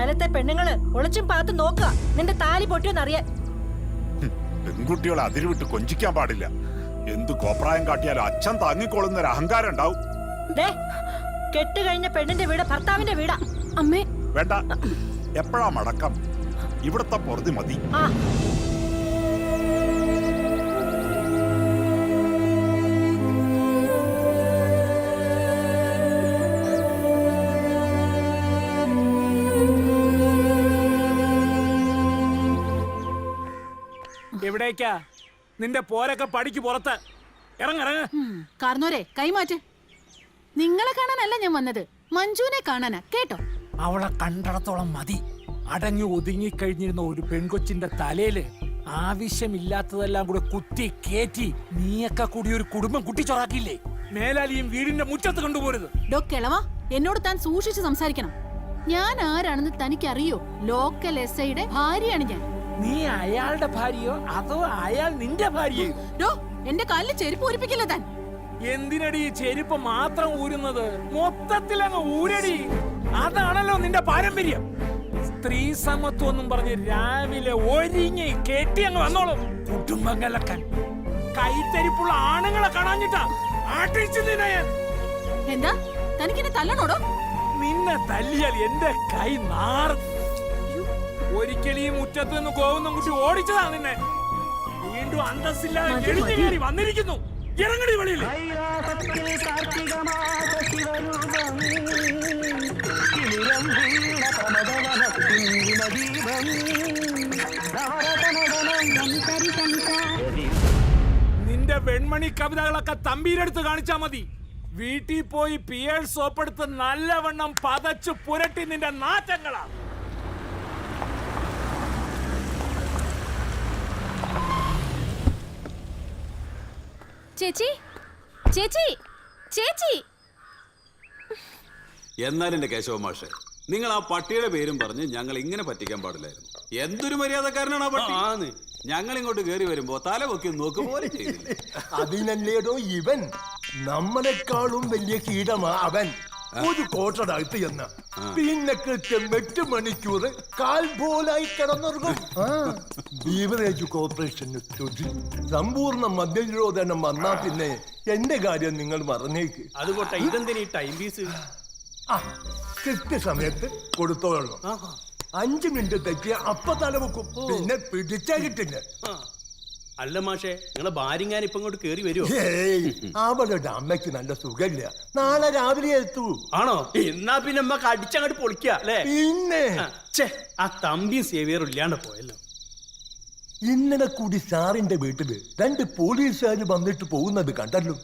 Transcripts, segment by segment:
കാലത്തെ പെണ്ണുങ്ങള് ഒളിച്ചും പാത്ത് നോക്കുക നിന്റെ താലി പൊട്ടിയോന്നറിയാൻ. പെൺകുട്ടികളെ അതിരുവിട്ട് കൊഞ്ചിക്കാൻ പാടില്ല. എന്ത് കോപ്രായം കാട്ടിയാലും അച്ഛൻ താങ്ങിക്കൊള്ളുന്ന ഒരു അഹങ്കാരം ഉണ്ടാവും. കെട്ട് കഴിഞ്ഞ പെണ്ണിന്റെ വീട് ഭർത്താവിന്റെ വീടാ. അമ്മേ വേണ്ട, എപ്പോഴാ മടക്കം? ഇവിടത്തെ പൊറുതി മതി. എവിടേക്കാ നിന്റെ പോരൊക്കെ പടിക്ക് പുറത്ത്? ഇറങ്ങിറങ്ങ. കാർന്നോരെ കൈമാറ്റ്. നിങ്ങളെ കാണാനല്ല ഞാൻ വന്നത്, മഞ്ജുവിനെ കാണാനാ. കേട്ടോ, അവളെ കണ്ടിടത്തോളം മതി. അടങ്ങി ഒതുങ്ങി കഴിഞ്ഞിരുന്ന ഒരു പെൺകൊച്ചിന്റെ തലയില് ആവശ്യമില്ലാത്തതെല്ലാം കൂടെ കുത്തി കേറ്റി നീയൊക്കെ കൂടി ഒരു കുടുംബം കുട്ടിച്ചോറാക്കിയില്ലേ? മേലാലിയും വീടിന്റെ മുറ്റത്ത് കൊണ്ടുപോരുത്. ഡോ കിളവ, എന്നോട് താൻ സൂക്ഷിച്ച് സംസാരിക്കണം. ഞാൻ ആരാണെന്ന് തനിക്കറിയോ? ലോക്കൽ SIയുടെ ഭാര്യയാണ് ഞാൻ. നീ അയാളുടെ ഭാര്യയോ അതോ അയാൾ നിന്റെ ഭാര്യയോ? ഡോ, എന്റെ കാലിൽ ചെരുപ്പ് ഊരിപ്പിക്കില്ല താൻ. എന്തിനടി ചെരുപ്പ് മാത്രം ഊരുന്നത്? മൊത്തത്തിൽ അങ്ങ് ഊരടി. അതാണല്ലോ നിന്റെ പാരമ്പര്യം. സ്ത്രീ സമത്വം എന്നും പറഞ്ഞ് രാവിലെ ഒരുങ്ങി കെട്ടി അങ്ങ് വന്നോളും കുടുംബം കലക്കാൻ. കൈത്തരിപ്പുള്ള ആണുങ്ങളെ കാണാഞ്ഞിട്ടാ ആട്ടിച്ചു നിന്നെ ഞാൻ. എന്താ തനിക്കെന്നെ തല്ലണോടോ? നിന്നെ തല്ലിയാൽ എന്റെ കൈ നാറും. ഒരിക്കലും ഈ മുറ്റത്ത് നിന്ന് കോവുന്ന കുട്ടി ഓടിച്ചതാ നിന്നെ. വീണ്ടും അന്തസ്സില്ലാതെ എഴുതി കയറി വന്നിരിക്കുന്നു. ഇറങ്ങടി വെളിയിൽ. നിന്റെ വെൺമണി കവിതകളൊക്കെ തമ്പീരെടുത്ത് കാണിച്ചാ മതി. വീട്ടിൽ പോയി പിയേൾ സോപ്പെടുത്ത് നല്ലവണ്ണം പതച്ചു പുരട്ടി നിന്റെ നാറ്റങ്ങളാ. ചേച്ചി, ചേച്ചി, ചേച്ചി. എന്നാലും എന്റെ കേശവ മാഷെ, നിങ്ങൾ ആ പട്ടിയുടെ പേരും പറഞ്ഞ് ഞങ്ങൾ ഇങ്ങനെ പറ്റിക്കാൻ പാടില്ലായിരുന്നു. എന്തൊരു മര്യാദക്കാരനാണ് ആ പട്ടി. ഞങ്ങൾ ഇങ്ങോട്ട് കയറി വരുമ്പോ തല പൊക്കി നോക്കും പോലെ ചെയ്തില്ല. അതിനല്ലേടോ ഇവൻ നമ്മളെക്കാളും വലിയ കീടമാ അവൻ. ഒരു കോട്ടടകത്ത് എന്ന പിന്നെ കൃത്യം 8 മണിക്കൂർ കാൽ പോലായി കിടന്നുറങ്ങും. ബീവറേജ് കോർപ്പറേഷന് സമ്പൂർണ്ണ മദ്യനിരോധനം വന്നാ പിന്നെ എന്റെ കാര്യം നിങ്ങൾ മറന്നേക്ക്. അതുകൊട്ടെ ഇതെന്തിനീ ടൈം പീസ്? കൃത്യസമയത്ത് കൊടുത്തോളണം. 5 മിനിറ്റ് തെറ്റിയ അപ്പ തലവെക്കും, പിന്നെ പിടിച്ചാ കിട്ടില്ല. അല്ല മാഷേ, നിങ്ങളെ ഭാര്യങ്ങാൻ ഇപ്പൊ ഇങ്ങോട്ട് കേറി വരുമോ? അവളുടെ അമ്മയ്ക്ക് നല്ല സുഖമില്ല, നാളെ രാവിലെ എത്തൂ. ആണോ? എന്നാ പിന്നെ അമ്മക്ക് അടിച്ചങ്ങോട്ട് പൊളിക്ക അല്ലേ? പിന്നെ ആ തമ്പിയും സേവിയറും ഇല്ലാണ്ട് പോയല്ലോ. ഇന്നലെ കൂടി സാറിന്റെ വീട്ടില് 2 പോലീസുകാര് വന്നിട്ട് പോകുന്നത് കണ്ടല്ലോ.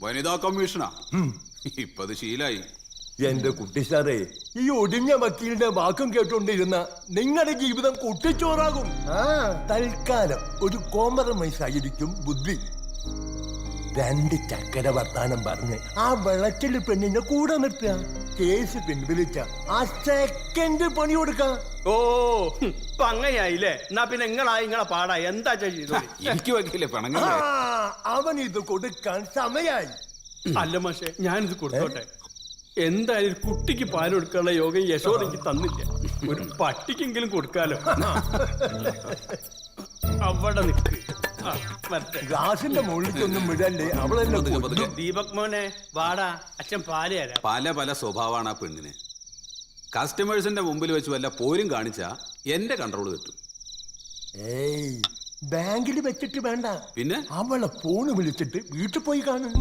വനിതാ കമ്മീഷനാ. ഇപ്പത് ശീലായി. എന്റെ കുട്ടി സാറേ, ഈ ഒടിഞ്ഞ വക്കീലിന്റെ വാക്കും കേട്ടോണ്ടിരുന്ന നിങ്ങളുടെ ജീവിതം കുട്ടിച്ചോറാകും. തൽക്കാലം ഒരു കോംപ്രമൈസ് ആയിരിക്കും ബുദ്ധി. 2 ചക്കര വർത്താനം പറഞ്ഞ് ആ വെളച്ചില് പെണ്ണിനെ കൂടെ നിർത്തുക. കേസ് പിൻവലിച്ച ആ സെക്കൻഡ് പണി കൊടുക്കാം. ഓ, ഇപ്പൊ അങ്ങനെയായില്ലേ? എന്നാ പിന്നെ നിങ്ങളെ പാടാ എന്താ ചെയ്തു? എനിക്ക് വയ്ക്കില്ലേ പണങ്ങൾ. അവൻ ഇത് കൊടുക്കാൻ സമയായി. അല്ല മാഷേ, ഞാനിത് കൊടുത്തോട്ടെ. എന്തായാലും കുട്ടിക്ക് പാൽ കൊടുക്കാനുള്ള യോഗം യശോദ എനിക്ക് തന്നില്ല. ഒരു പട്ടിക്കെങ്കിലും കൊടുക്കാലോ. അവിടെ നിൽക്ക്. ഗ്ലാസിന്റെ മുകളിലേക്കൊന്നും വിടല്ലേ, അവളെന്നെ. ദീപക് മോനെ വാടാ, അച്ഛൻ പാല് തരാം. പല സ്വഭാവമാണ് ആ പെണ്ണിന്. കസ്റ്റമേഴ്സിന്റെ മുമ്പിൽ വെച്ച് വല്ല പോരും കാണിച്ചാ എന്റെ കൺട്രോൾ തെറ്റും. ഏയ്, ബാങ്കിൽ വെച്ചിട്ട് വേണ്ട, പിന്നെ അവളെ ഫോണ് വിളിച്ചിട്ട് വീട്ടിൽ പോയി കാണും.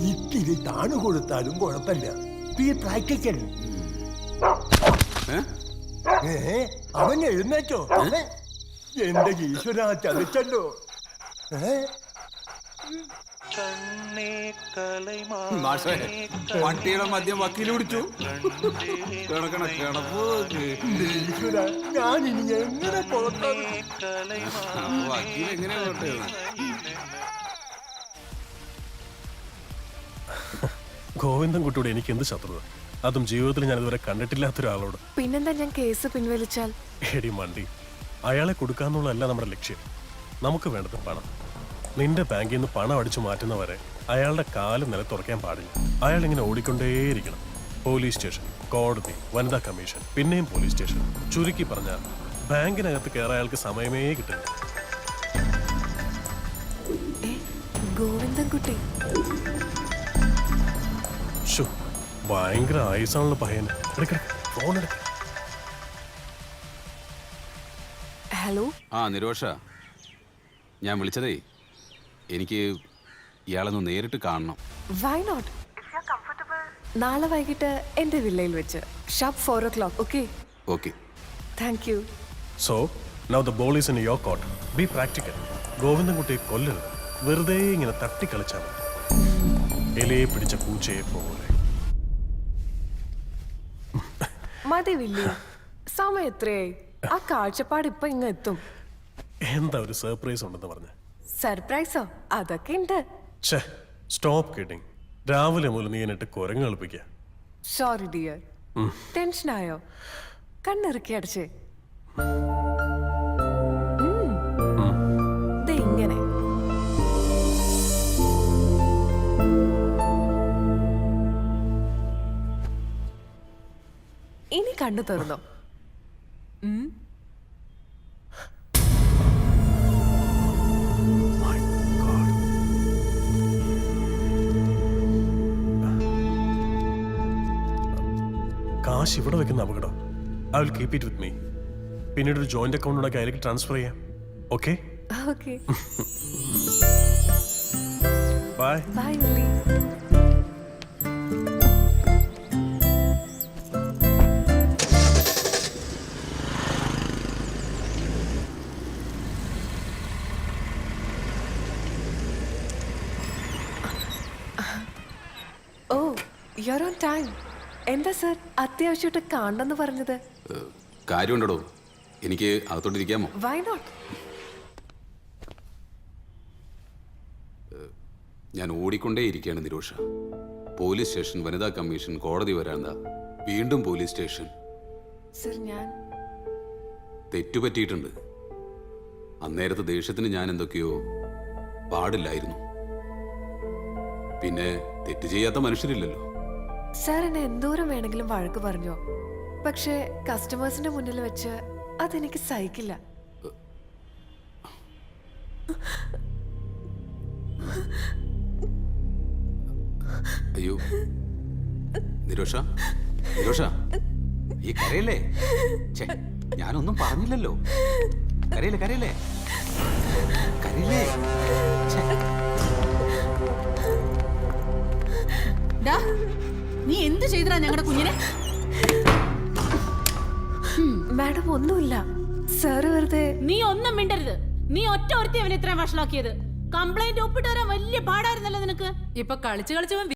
ഇത്തിരി താണു കൊടുത്താലും കുഴപ്പമില്ല. പ്രാക്ടിക്കൽ. അവൻ എഴുന്നേറ്റോ? എന്റെ ഈശ്വര, ചതിച്ചല്ലോ. പട്ടിയുടെ മദ്യം വക്കീൽ പിടിച്ചു. ഈശ്വര, ഞാൻ ഇനി എങ്ങനെ പുറത്താണ്? വക്കീൽ എങ്ങനെ ഗോവിന്ദൻകുട്ടിയോട് എനിക്ക് എന്ത് ശത്രുത? അതും ജീവിതത്തിൽ ഞാൻ ഇതുവരെ കണ്ടിട്ടില്ലാത്ത ഒരാളോട്. പിന്നെന്താ ഞാൻ കേസ് പിൻവലിച്ചാൽ? എടി മണ്ടി, അയാളെ കൊടുക്കാന്നുള്ളതല്ല നമ്മുടെ ലക്ഷ്യം. നമുക്ക് വേണ്ടത് പണം. നിന്റെ ബാങ്കിൽ നിന്ന് പണം അടിച്ചു മാറ്റുന്നവരെ അയാളുടെ കാല് നിലത്തുറക്കാൻ പാടില്ല. അയാൾ ഇങ്ങനെ ഓടിക്കൊണ്ടേയിരിക്കണം. പോലീസ് സ്റ്റേഷൻ, കോടതി, വനിതാ കമ്മീഷൻ, പിന്നെയും പോലീസ് സ്റ്റേഷൻ. ചുരുക്കി പറഞ്ഞാൽ ബാങ്കിനകത്ത് കയറാൻ അയാൾക്ക് സമയമേ കിട്ടില്ല. ഗോവിന്ദൻകുട്ടി ശോ, ഭയങ്കര ആയുസാണല്ലോ പയ്യന്. ഫോൺ എടുക്ക. ഹലോ. ആ നിരോഷ, ഞാൻ വിളിച്ചതേ എനിക്ക് ഇയാളൊന്ന് നേരിട്ട് കാണണം. Why not? നാളെ വൈകിട്ട് എന്റെ വില്ലയിൽ വെച്ച് sharp 4 o'clock. Okay? Okay. Thank you. So now the ball is in your court. Be practical. ഗോവിന്ദൻകുട്ടിയെ കൊല്ലരുത്. വെറുതെ ഇങ്ങനെ തട്ടിക്കളിച്ചാൽ മതി, ഇലയെ പിടിച്ച പൂച്ചയെ പോലെ. മതി വില്ലി, സമയം എത്രയായി? ആ കാഴ്ചപ്പാട് ഇപ്പൊ ഇങ്ങ് എത്തും. എന്താ ഒരു സർപ്രൈസ് ഉണ്ടെന്ന് പറഞ്ഞ? സർപ്രൈസോ? അതൊക്കെ ഉണ്ട്. ഛേ, സ്റ്റോപ്പ് കിഡിങ്. രാവിലെ മുതൽ നീ എന്നിട്ട് കുരങ്ങ് കളിപ്പിക്കുക. Sorry dear. ടെൻഷനായോ? കണ്ണിറുക്കി അടച്ചേ. ദേ ഇങ്ങനെ. ഇനി കണ്ണു തുറന്നോ. കാശ് ഇവിടെ വെക്കുന്ന അപകടം. I will keep it with me. പിന്നീട് ഒരു ജോയിന്റ് അക്കൗണ്ട് ഉണ്ടാക്കി അതിലേക്ക് ട്രാൻസ്ഫർ ചെയ്യാം. Okay? Okay. Bye. Bye Willy. Oh, you on time. എന്താ സർ, അത്യാവശ്യമായിട്ട് കാണണമെന്ന് പറഞ്ഞത്? കാര്യമുണ്ടോ? എനിക്ക് അകത്തോട്ടിരിക്കാമോ? Why not? ഞാൻ ഓടിക്കൊണ്ടേ ഇരിക്കുകയാണ് നിരോഷ. പോലീസ് സ്റ്റേഷൻ, വനിതാ കമ്മീഷൻ, കോടതി വരാന്താ, വീണ്ടും പോലീസ് സ്റ്റേഷൻ. സർ, ഞാൻ തെറ്റുപറ്റിയിട്ടുണ്ട്. അന്നേരത്തെ ദേഷ്യത്തിന് ഞാൻ എന്തൊക്കെയോ പാടില്ലായിരുന്നു. പിന്നെ തെറ്റ് ചെയ്യാത്ത മനുഷ്യരില്ലല്ലോ. സാർ എന്നെ എന്തോരം വേണമെങ്കിലും വഴക്ക് പറഞ്ഞോ, പക്ഷേ കസ്റ്റമേഴ്സിന്റെ മുന്നിൽ വെച്ച് അതെനിക്ക് സഹിക്കില്ല. അയ്യോ നിരോഷ, നിരോഷ, ഈ കരയല്ലേ? ഛേ, ഞാനൊന്നും പറഞ്ഞില്ലല്ലോ. കരയില്ലേ, കരയില്ലേ, കരയില്ലേ. ഛേ. ഡാ, നീ എന്ത് ചെയ്തടാ ഞങ്ങളുടെ കുഞ്ഞിനെ? മാഡം ഒന്നുമില്ല, സാറ് വെറുതെ. നീ ഒന്നും മിണ്ടരുത്. നീ ഒറ്റ ഒരുത്തി അവനെ ഇത്രയും വഷളാക്കിയത്. കംപ്ലൈന്റ് ഒപ്പിട്ട് വരാൻ വലിയ പാടായിരുന്നല്ലോ നിനക്ക്. ഇപ്പൊ കളിച്ച് കളിച്ചവൻ